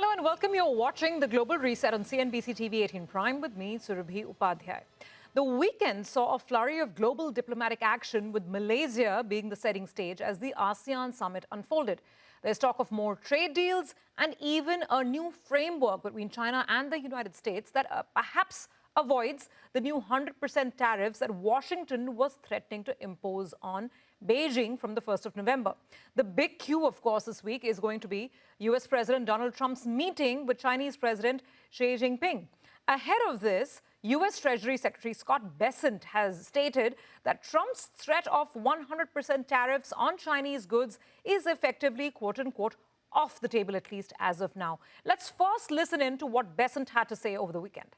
Hello and welcome. You're watching the Global Reset on CNBC TV18 Prime with me, Surabhi Upadhyay. The weekend saw a flurry of global diplomatic action, with Malaysia being the setting stage as the ASEAN summit unfolded. There's talk of more trade deals and even a new framework between China and the United States that perhaps avoids the new 100% tariffs that Washington was threatening to impose on Beijing from the 1st of November. The big cue, of course, this week is going to be US President Donald Trump's meeting with Chinese President Xi Jinping. Ahead of this, US Treasury Secretary Scott Bessent has stated that Trump's threat of 100% tariffs on Chinese goods is effectively, quote-unquote, off the table, at least as of now. Let's first listen in to what Bessent had to say over the weekend.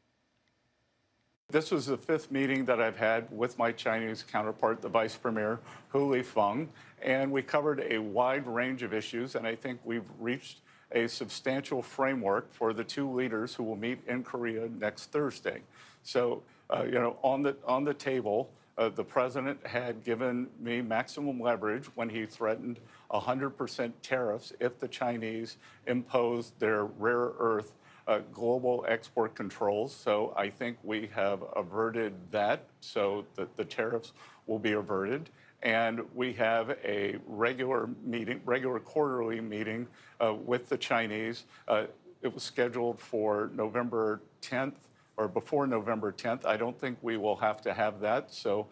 This was the fifth meeting that I've had with my Chinese counterpart, the Vice Premier, Hu Lifeng, and we covered a wide range of issues, and I think we've reached a substantial framework for the two leaders who will meet in Korea next Thursday. So, on the table, the president had given me maximum leverage when he threatened 100% tariffs if the Chinese imposed their rare earth global export controls. So I think we have averted that, so that the tariffs will be averted. And we have a regular quarterly meeting with the Chinese. It was scheduled for November 10th or before November 10th. I don't think we will have to have that. So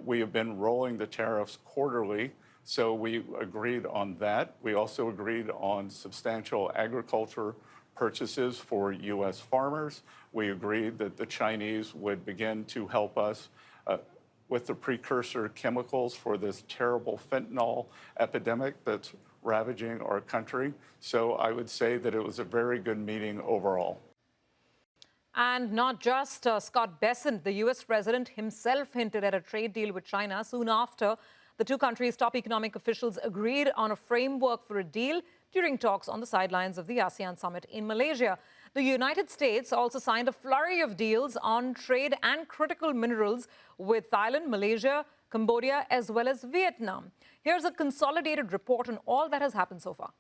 we have been rolling the tariffs quarterly. So we agreed on that. We also agreed on substantial agriculture purchases for U.S. farmers. We agreed that the Chinese would begin to help us with the precursor chemicals for this terrible fentanyl epidemic that's ravaging our country. So I would say that it was a very good meeting overall. And not just Scott Bessent, the U.S. president himself hinted at a trade deal with China soon after the two countries' top economic officials agreed on a framework for a deal during talks on the sidelines of the ASEAN summit in Malaysia. The United States also signed a flurry of deals on trade and critical minerals with Thailand, Malaysia, Cambodia, as well as Vietnam. Here's a consolidated report on all that has happened so far.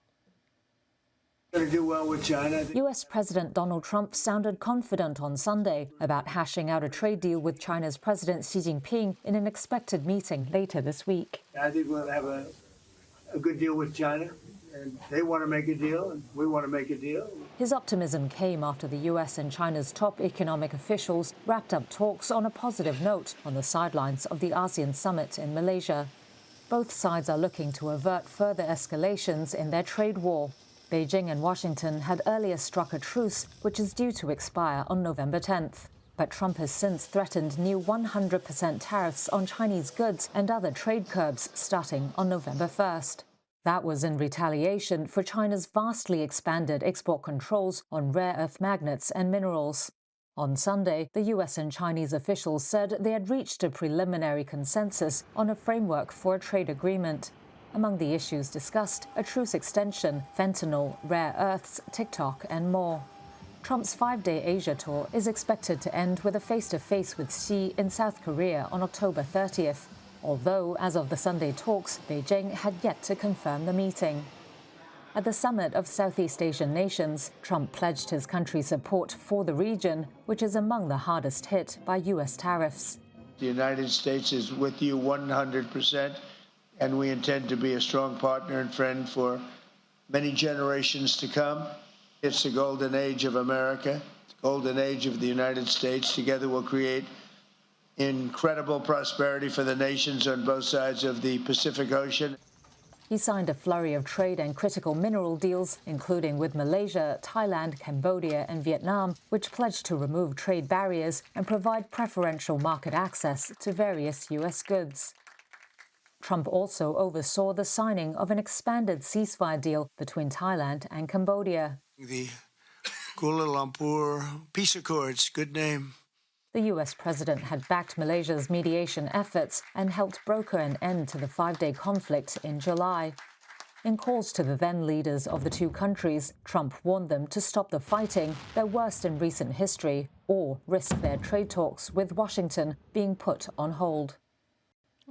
Going to do well with China. US President Donald Trump sounded confident on Sunday about hashing out a trade deal with China's President Xi Jinping in an expected meeting later this week. I think we'll have a good deal with China, and they want to make a deal, and we want to make a deal. His optimism came after the US and China's top economic officials wrapped up talks on a positive note on the sidelines of the ASEAN summit in Malaysia. Both sides are looking to avert further escalations in their trade war. Beijing and Washington had earlier struck a truce, which is due to expire on November 10th. But Trump has since threatened new 100% tariffs on Chinese goods and other trade curbs starting on November 1st. That was in retaliation for China's vastly expanded export controls on rare earth magnets and minerals. On Sunday, the US and Chinese officials said they had reached a preliminary consensus on a framework for a trade agreement. Among the issues discussed, a truce extension, fentanyl, rare earths, TikTok, and more. Trump's 5-day Asia tour is expected to end with a face-to-face with Xi in South Korea on October 30th, although, as of the Sunday talks, Beijing had yet to confirm the meeting. At the summit of Southeast Asian nations, Trump pledged his country's support for the region, which is among the hardest hit by US tariffs. The United States is with you 100%. And we intend to be a strong partner and friend for many generations to come. It's the golden age of America, the golden age of the United States. Together we'll create incredible prosperity for the nations on both sides of the Pacific Ocean. He signed a flurry of trade and critical mineral deals, including with Malaysia, Thailand, Cambodia, and Vietnam, which pledged to remove trade barriers and provide preferential market access to various US goods. Trump also oversaw the signing of an expanded ceasefire deal between Thailand and Cambodia. The Kuala Lumpur Peace Accords, good name. The US president had backed Malaysia's mediation efforts and helped broker an end to the 5-day conflict in July. In calls to the then leaders of the two countries, Trump warned them to stop the fighting, their worst in recent history, or risk their trade talks with Washington being put on hold.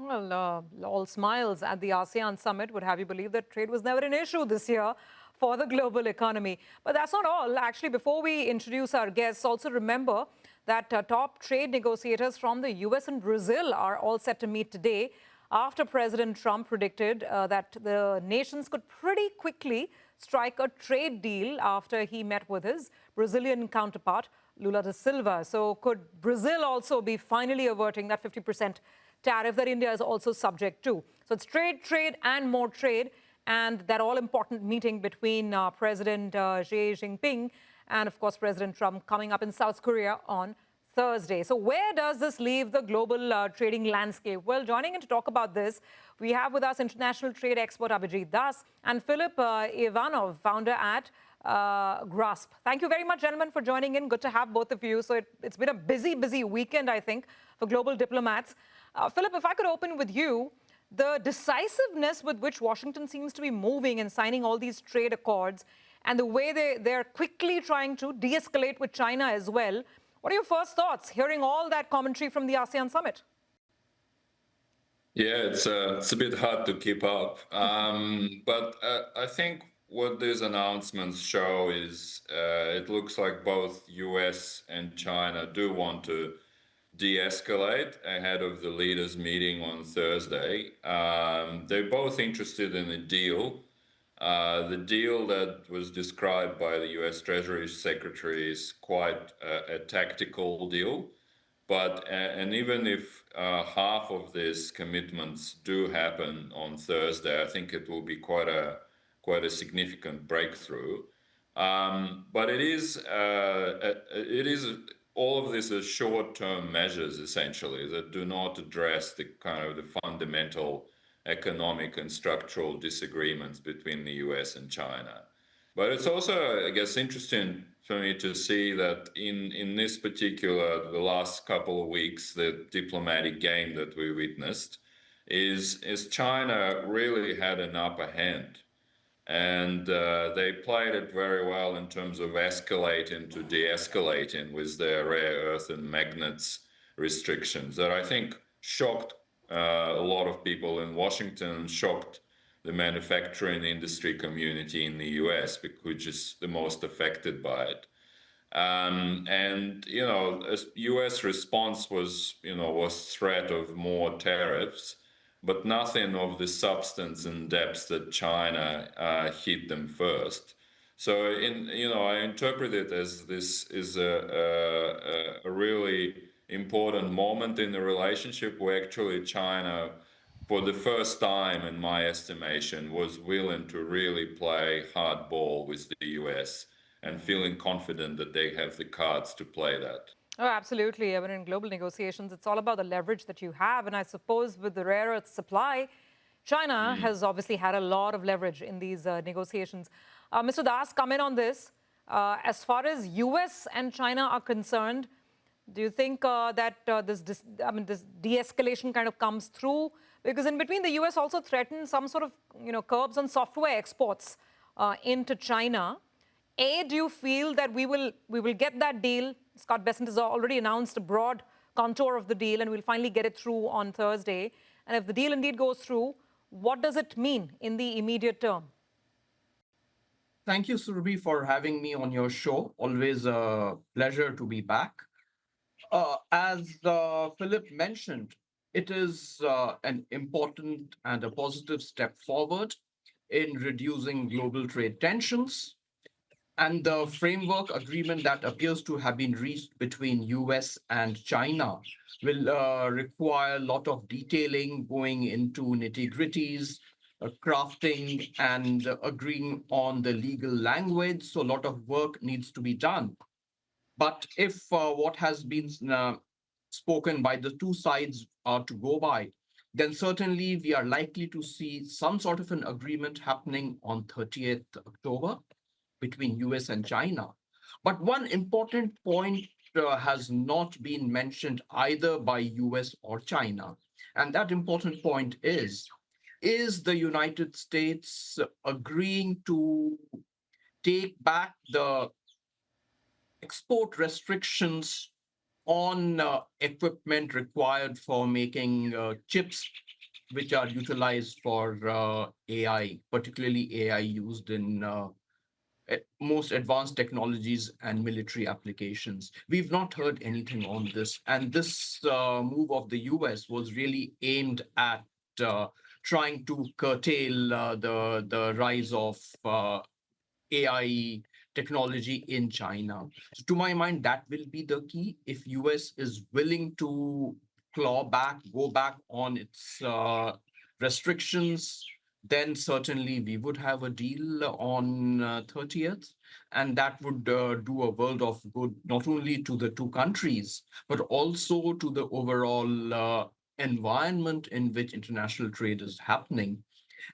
Well, all smiles at the ASEAN summit would have you believe that trade was never an issue this year. for the global economy. But that's not all. Actually, before we introduce our guests, also remember that top trade negotiators from the US and Brazil are all set to meet today after President Trump predicted that the nations could pretty quickly strike a trade deal after he met with his Brazilian counterpart, Lula da Silva. So could Brazil also be finally averting that 50% tariff that India is also subject to? So it's trade, trade, and more trade. And that all-important meeting between President Xi Jinping and, of course, President Trump coming up in South Korea on Thursday. So where does this leave the global trading landscape? Well, joining in to talk about this, we have with us international trade expert Abhijit and Philipp Ivanov, founder at Grasp. Thank you very much, gentlemen, for joining in. Good to have both of you. So it's been a busy weekend, I think, for global diplomats. Philipp, if I could open with you, the decisiveness with which Washington seems to be moving and signing all these trade accords and the way they're quickly trying to de-escalate with China as well. What are your first thoughts hearing all that commentary from the ASEAN summit? Yeah, it's a bit hard to keep up. But I think what these announcements show is it looks like both US and China do want to de-escalate ahead of the leaders' meeting on Thursday. They're both interested in a deal. The deal that was described by the US Treasury Secretary is quite a tactical deal. But and even if half of these commitments do happen on Thursday, I think it will be quite a significant breakthrough. But it is all of this is short-term measures essentially that do not address the fundamental economic and structural disagreements between the US and China. But it's also, I guess, interesting for me to see that in this particular, the last couple of weeks, the diplomatic game that we witnessed is China really had an upper hand. And they played it very well in terms of escalating to de-escalating with their rare earth and magnets restrictions that I think shocked a lot of people in Washington, shocked the manufacturing industry community in the US, which is the most affected by it. And, you know, a US response was threat of more tariffs, but nothing of the substance and depth that China hit them first. So, I interpret it as this is a really important moment in the relationship where actually China, for the first time, in my estimation, was willing to really play hardball with the US and feeling confident that they have the cards to play that. Oh, absolutely. I mean, in global negotiations, it's all about the leverage that you have. And I suppose with the rare earth supply, China has obviously had a lot of leverage in these negotiations. Mr. Das, come in on this. As far as US and China are concerned, do you think that this de-escalation kind of comes through? Because in between, the US also threatened some sort of curbs on software exports into China. Do you feel that we will get that deal? Scott Bessent has already announced a broad contour of the deal, and we'll finally get it through on Thursday. And if the deal indeed goes through, what does it mean in the immediate term? Thank you, Surabhi, for having me on your show. Always a pleasure to be back. As Philipp mentioned, it is an important and a positive step forward in reducing global trade tensions. And the framework agreement that appears to have been reached between US and China will require a lot of detailing, going into nitty-gritties, crafting and agreeing on the legal language. So a lot of work needs to be done. But if what has been spoken by the two sides are to go by, then certainly we are likely to see some sort of an agreement happening on 30th October. Between US and China. But one important point has not been mentioned either by US or China. And that important point is the United States agreeing to take back the export restrictions on equipment required for making chips which are utilized for AI, particularly AI used in most advanced technologies and military applications. We've not heard anything on this. And this move of the US was really aimed at trying to curtail the rise of AI technology in China. So to my mind, that will be the key. If US is willing to go back on its restrictions, then certainly we would have a deal on 30th. And that would do a world of good, not only to the two countries, but also to the overall environment in which international trade is happening.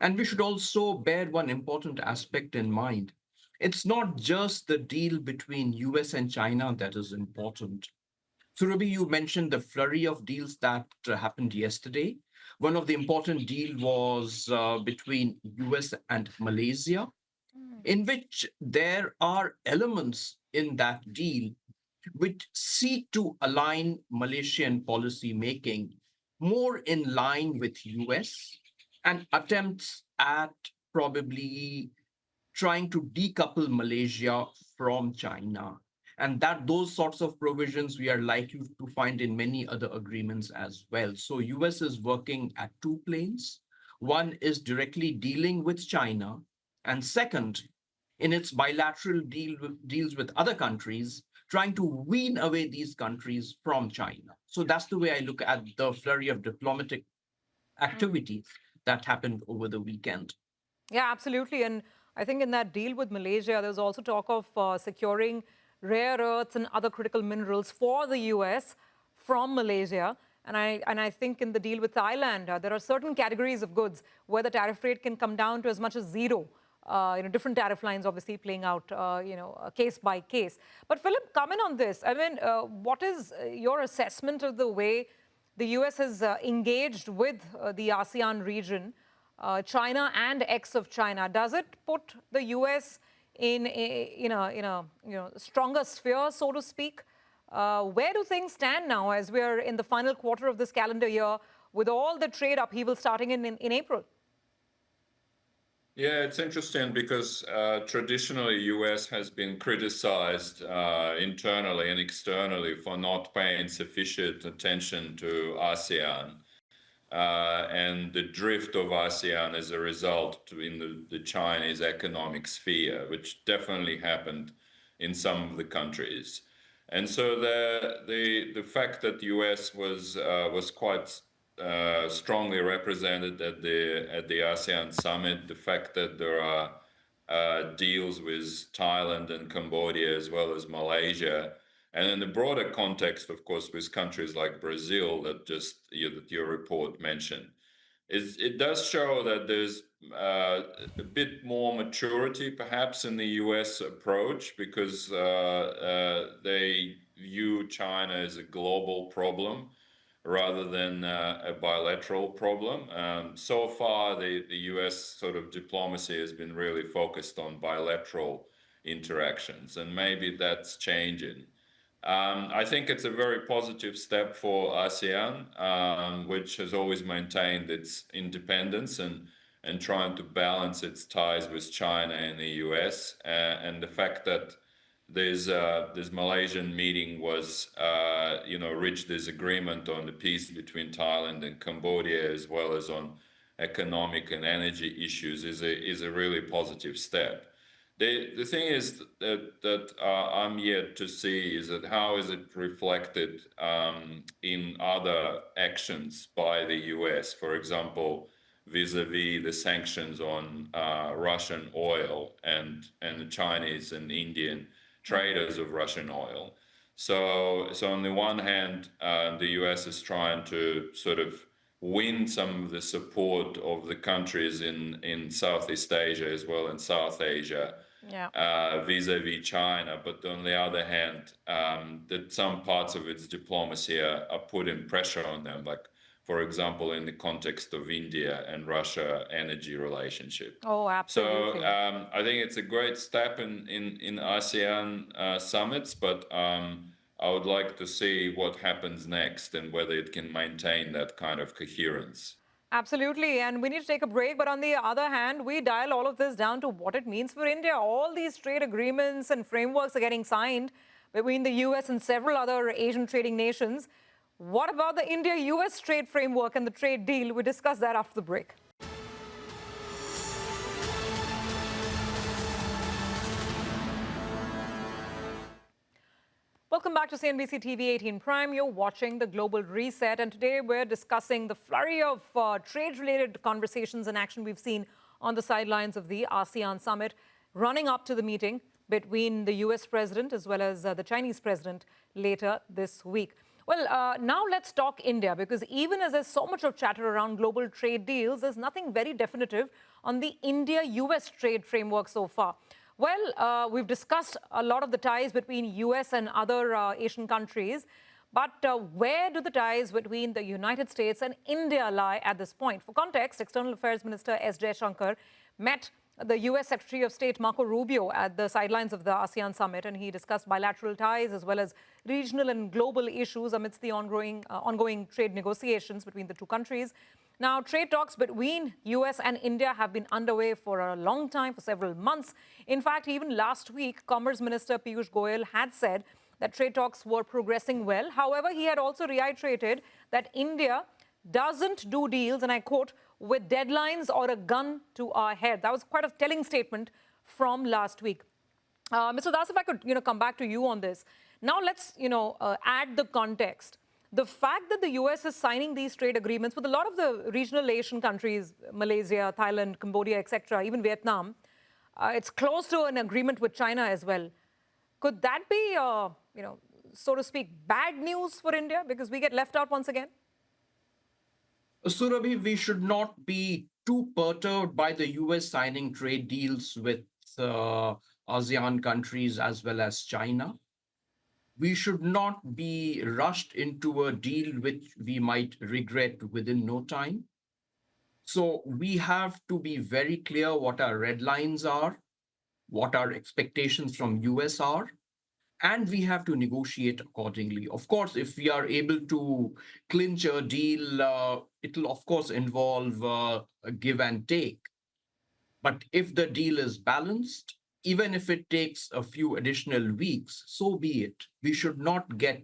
And we should also bear one important aspect in mind. It's not just the deal between US and China that is important. Surabhi, you mentioned the flurry of deals that happened yesterday. One of the important deal was between US and Malaysia, in which there are elements in that deal which seek to align Malaysian policy making more in line with US and attempts at probably trying to decouple Malaysia from China. And that those sorts of provisions we are likely to find in many other agreements as well. So US is working at two planes. One is directly dealing with China, and second, in its deals with other countries, trying to wean away these countries from China. So that's the way I look at the flurry of diplomatic activities that happened over the weekend. Yeah, absolutely. And I think in that deal with Malaysia, there's also talk of securing rare earths and other critical minerals for the US from Malaysia. And I think in the deal with Thailand, there are certain categories of goods where the tariff rate can come down to as much as zero. Different tariff lines obviously playing out, case by case. But Philipp, comment on this. I mean, what is your assessment of the way the US has engaged with the ASEAN region? China and ex of China, does it put the US in a stronger sphere, so to speak? Where do things stand now as we're in the final quarter of this calendar year with all the trade upheaval starting in April? Yeah, it's interesting because traditionally US has been criticized internally and externally for not paying sufficient attention to ASEAN. And the drift of ASEAN as a result in the Chinese economic sphere, which definitely happened in some of the countries. And so the fact that the US was quite strongly represented at the ASEAN summit, the fact that there are deals with Thailand and Cambodia as well as Malaysia, and in the broader context, of course, with countries like Brazil that that your report mentioned, it does show that there's a bit more maturity perhaps in the US approach because they view China as a global problem rather than a bilateral problem. So far, the US sort of diplomacy has been really focused on bilateral interactions, and maybe that's changing. I think it's a very positive step for ASEAN, which has always maintained its independence and trying to balance its ties with China and the US. And the fact that this Malaysian meeting was, reached this agreement on the peace between Thailand and Cambodia, as well as on economic and energy issues, is a really positive step. The thing is that I'm yet to see is that how is it reflected in other actions by the US, for example, vis-a-vis the sanctions on Russian oil and the Chinese and Indian traders of Russian oil. So on the one hand, the US is trying to sort of win some of the support of the countries in Southeast Asia as well in South Asia, vis-a-vis China. But on the other hand, that some parts of its diplomacy are putting pressure on them, like, for example, in the context of India and Russia energy relationship. Oh, absolutely. So I think it's a great step in ASEAN summits, but I would like to see what happens next and whether it can maintain that kind of coherence. Absolutely. And we need to take a break. But on the other hand, we dial all of this down to what it means for India. All these trade agreements and frameworks are getting signed between the US and several other Asian trading nations. What about the India-US trade framework and the trade deal? We discuss that after the break. Welcome back to CNBC TV18 Prime. You're watching the Global Reset, and today we're discussing the flurry of trade-related conversations and action we've seen on the sidelines of the ASEAN summit, running up to the meeting between the US president as well as the Chinese president later this week. Well, now let's talk India, because even as there's so much of chatter around global trade deals, there's nothing very definitive on the India-US trade framework so far. Well, we've discussed a lot of the ties between US and other Asian countries, but where do the ties between the United States and India lie at this point? For context, External Affairs Minister S. Jaishankar met the US Secretary of State Marco Rubio at the sidelines of the ASEAN summit, and he discussed bilateral ties as well as regional and global issues amidst the ongoing trade negotiations between the two countries. Now, trade talks between US and India have been underway for a long time, for several months. In fact, even last week, Commerce Minister Piyush Goyal had said that trade talks were progressing well. However, he had also reiterated that India doesn't do deals, and I quote, with deadlines or a gun to our head. That was quite a telling statement from last week. Mr. Das, if I could come back to you on this. Now let's add the context. The fact that the US is signing these trade agreements with a lot of the regional Asian countries, Malaysia, Thailand, Cambodia, etc., even Vietnam, it's close to an agreement with China as well. Could that be, so to speak, bad news for India because we get left out once again? Surabhi, we should not be too perturbed by the US signing trade deals with ASEAN countries as well as China. We should not be rushed into a deal which we might regret within no time. So we have to be very clear what our red lines are, what our expectations from US are, and we have to negotiate accordingly. Of course, if we are able to clinch a deal, it will of course involve a give and take. But if the deal is balanced, even if it takes a few additional weeks, so be it. We should not get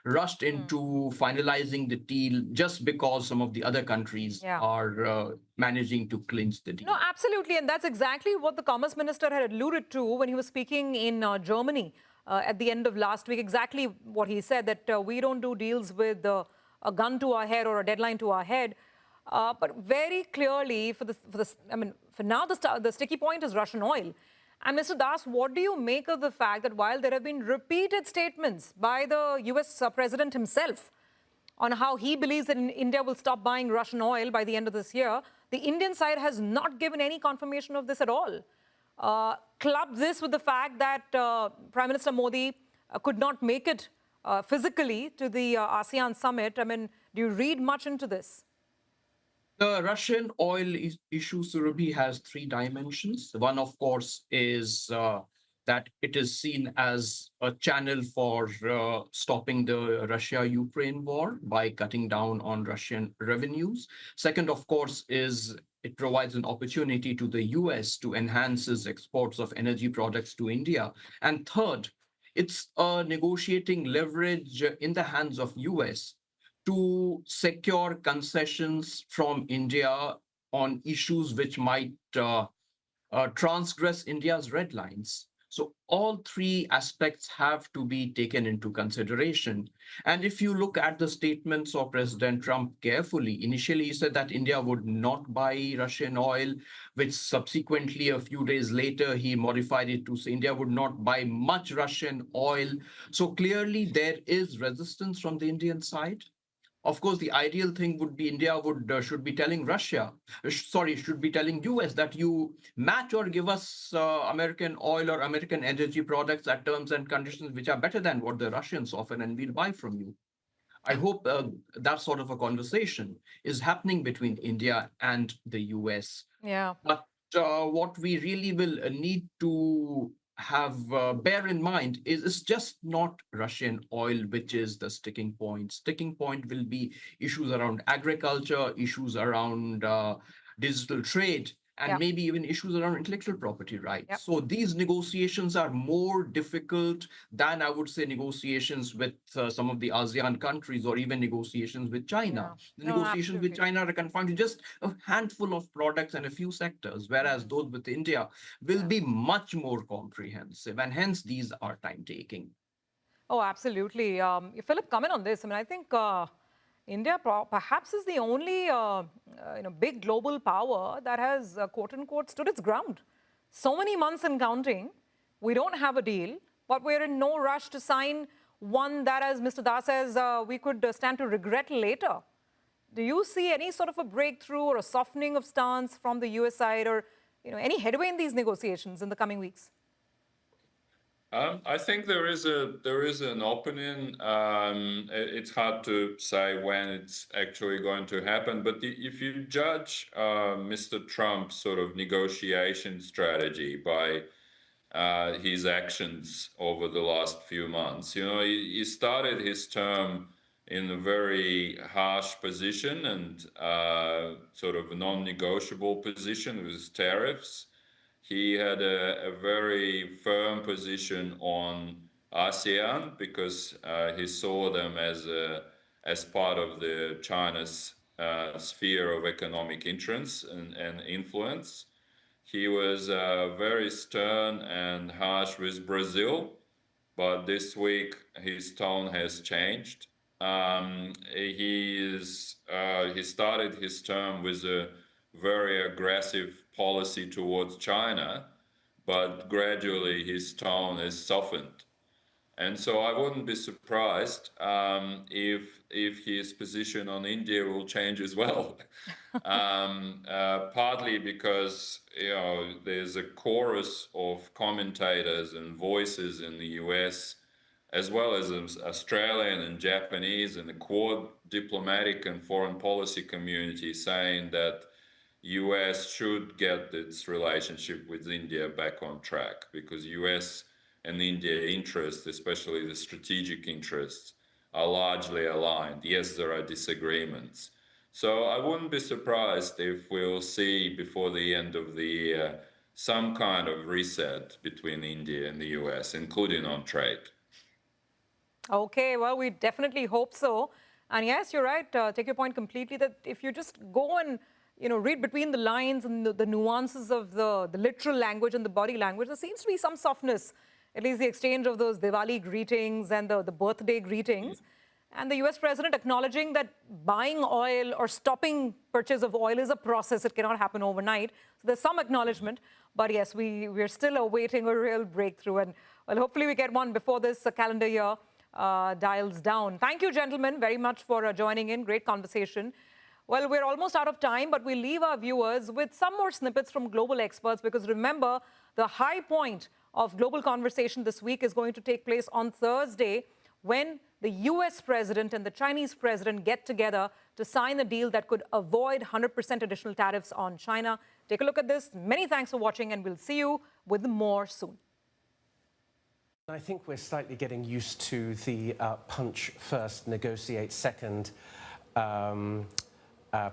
rushed into finalizing the deal just because some of the other countries are managing to clinch the deal. No, absolutely. And that's exactly what the Commerce Minister had alluded to when he was speaking in Germany at the end of last week. Exactly what he said, that we don't do deals with a gun to our head or a deadline to our head. But very clearly, for now, the sticky point is Russian oil. And Mr. Das, what do you make of the fact that while there have been repeated statements by the US president himself on how he believes that India will stop buying Russian oil by the end of this year, the Indian side has not given any confirmation of this at all? Club this with the fact that Prime Minister Modi could not make it physically to the ASEAN summit. I mean, do you read much into this? The Russian oil issue, Surabhi, has three dimensions. One, of course, is that it is seen as a channel for stopping the Russia-Ukraine war by cutting down on Russian revenues. Second, of course, is it provides an opportunity to the US to enhance its exports of energy products to India. And third, it's a negotiating leverage in the hands of US to secure concessions from India on issues which might transgress India's red lines. So all three aspects have to be taken into consideration. And if you look at the statements of President Trump carefully, initially he said that India would not buy Russian oil, which subsequently a few days later he modified it to say India would not buy much Russian oil. So clearly there is resistance from the Indian side. Of course, the ideal thing would be India should be telling should be telling US that you match or give us American oil or American energy products at terms and conditions which are better than what the Russians offer, and we'll buy from you. I hope that sort of a conversation is happening between India and the US. Yeah. But what we really will need to have bear in mind is it's just not Russian oil which is the sticking point. Sticking point will be issues around agriculture, issues around digital trade, and Yeah. maybe even issues around intellectual property rights. Yep. So these negotiations are more difficult than, I would say, negotiations with some of the ASEAN countries or even negotiations with China. Yeah. The No, negotiations with absolutely. China are confined to just a handful of products and a few sectors, whereas those with India will Yeah. be much more comprehensive, and hence these are time taking. Oh, absolutely. Philip, comment on this. I mean, I think India perhaps is the only big global power that has quote unquote stood its ground. So many months and counting, we don't have a deal, but we're in no rush to sign one that, as Mr. Das says, we could stand to regret later. Do you see any sort of a breakthrough or a softening of stance from the US side, or any headway in these negotiations in the coming weeks? I think there is an opening. It's hard to say when it's actually going to happen, but if you judge Mr. Trump's sort of negotiation strategy by his actions over the last few months, he started his term in a very harsh position and sort of a non-negotiable position with tariffs. He had a very firm position on ASEAN because he saw them as part of the China's sphere of economic interest and influence. He was very stern and harsh with Brazil, but this week his tone has changed. He started his term with a very aggressive policy towards China, but gradually his tone has softened. And so I wouldn't be surprised if his position on India will change as well. Partly because there's a chorus of commentators and voices in the US, as well as Australian and Japanese and the Quad diplomatic and foreign policy community saying that US should get its relationship with India back on track because US and India interests, especially the strategic interests, are largely aligned. Yes, there are disagreements. So I wouldn't be surprised if we'll see before the end of the year some kind of reset between India and the US, including on trade. Okay, well, we definitely hope so. And yes, you're right. Take your point completely that if you just go and read between the lines and the nuances of the literal language and the body language, there seems to be some softness, at least the exchange of those Diwali greetings and the birthday greetings. And the US president acknowledging that buying oil or stopping purchase of oil is a process. It cannot happen overnight. So there's some acknowledgement. But yes, we're still awaiting a real breakthrough. And well, hopefully we get one before this calendar year dials down. Thank you, gentlemen, very much for joining in. Great conversation. Well, we're almost out of time, but we leave our viewers with some more snippets from global experts because remember, the high point of global conversation this week is going to take place on Thursday when the US president and the Chinese president get together to sign a deal that could avoid 100% additional tariffs on China. Take a look at this. Many thanks for watching, and we'll see you with more soon. I think we're slightly getting used to the punch first, negotiate second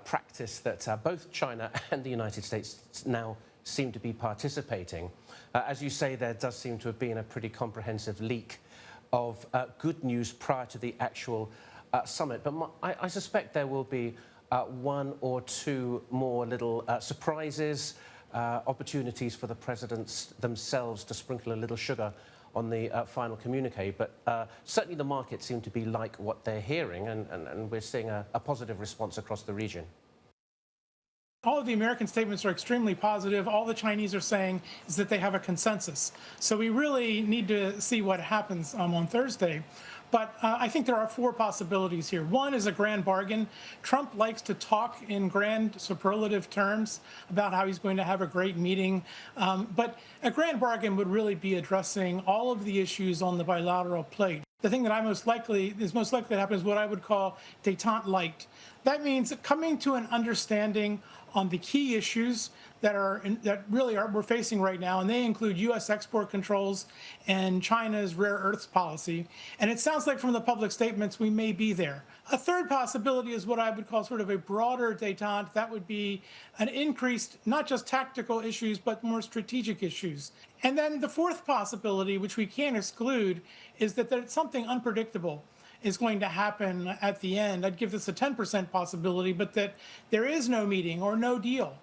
practice that both China and the United States now seem to be participating. As you say, there does seem to have been a pretty comprehensive leak of good news prior to the actual summit. But I suspect there will be one or two more little surprises, opportunities for the presidents themselves to sprinkle a little sugar on the final communique. But certainly the markets seem to be like what they're hearing, and we're seeing a positive response across the region. All of the American statements are extremely positive. All the Chinese are saying is that they have a consensus. So we really need to see what happens on Thursday. But I think there are four possibilities here. One is a grand bargain. Trump likes to talk in grand superlative terms about how he's going to have a great meeting. But a grand bargain would really be addressing all of the issues on the bilateral plate. The thing that is most likely to happen is what I would call détente light. That means coming to an understanding on the key issues that we're facing right now, and they include U.S. export controls and China's rare earths policy. And it sounds like from the public statements we may be there. A third possibility is what I would call sort of a broader détente. That would be an increased, not just tactical issues, but more strategic issues. And then the fourth possibility, which we can't exclude, is that something unpredictable is going to happen at the end. I'd give this a 10% possibility, but that there is no meeting or no deal.